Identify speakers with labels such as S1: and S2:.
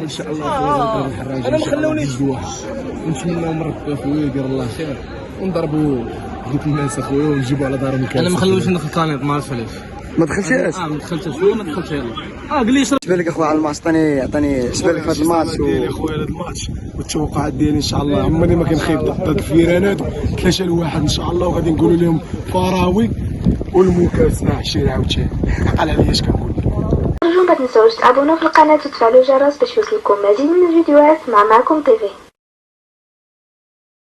S1: ان شاء الله خويا الحراج انا ما خلونيش ونتمناو من ربي اخويا يدير الله خير ونضربوا دوك الناس اخويا ونجيبوا على دارهم الكاس. انا ما خلونيش ندخل كانيط ما عرفتش علاش.
S2: ما دخلتيش؟
S1: ما دخلتش والله ما دخلتش يلاه. قال لي
S2: اش بالك اخويا على الماتش؟ عطاني اش بالك في هذا الماتش؟
S3: ديالي اخويا هذا الماتش والتوقعات ديالي ان شاء الله عمرني ما كنخيب ضد الفيرانات 3-1 ان شاء الله، وغادي نقولوا لهم فراوي والمكاسنه 20 عاوتاني عقل عليا اش كنقول.
S4: أرجو ما تنسوش تابونو في القناة وتفعلوا الجرس باش يوصلكم مزيد من الفيديوهات معكم تيفي.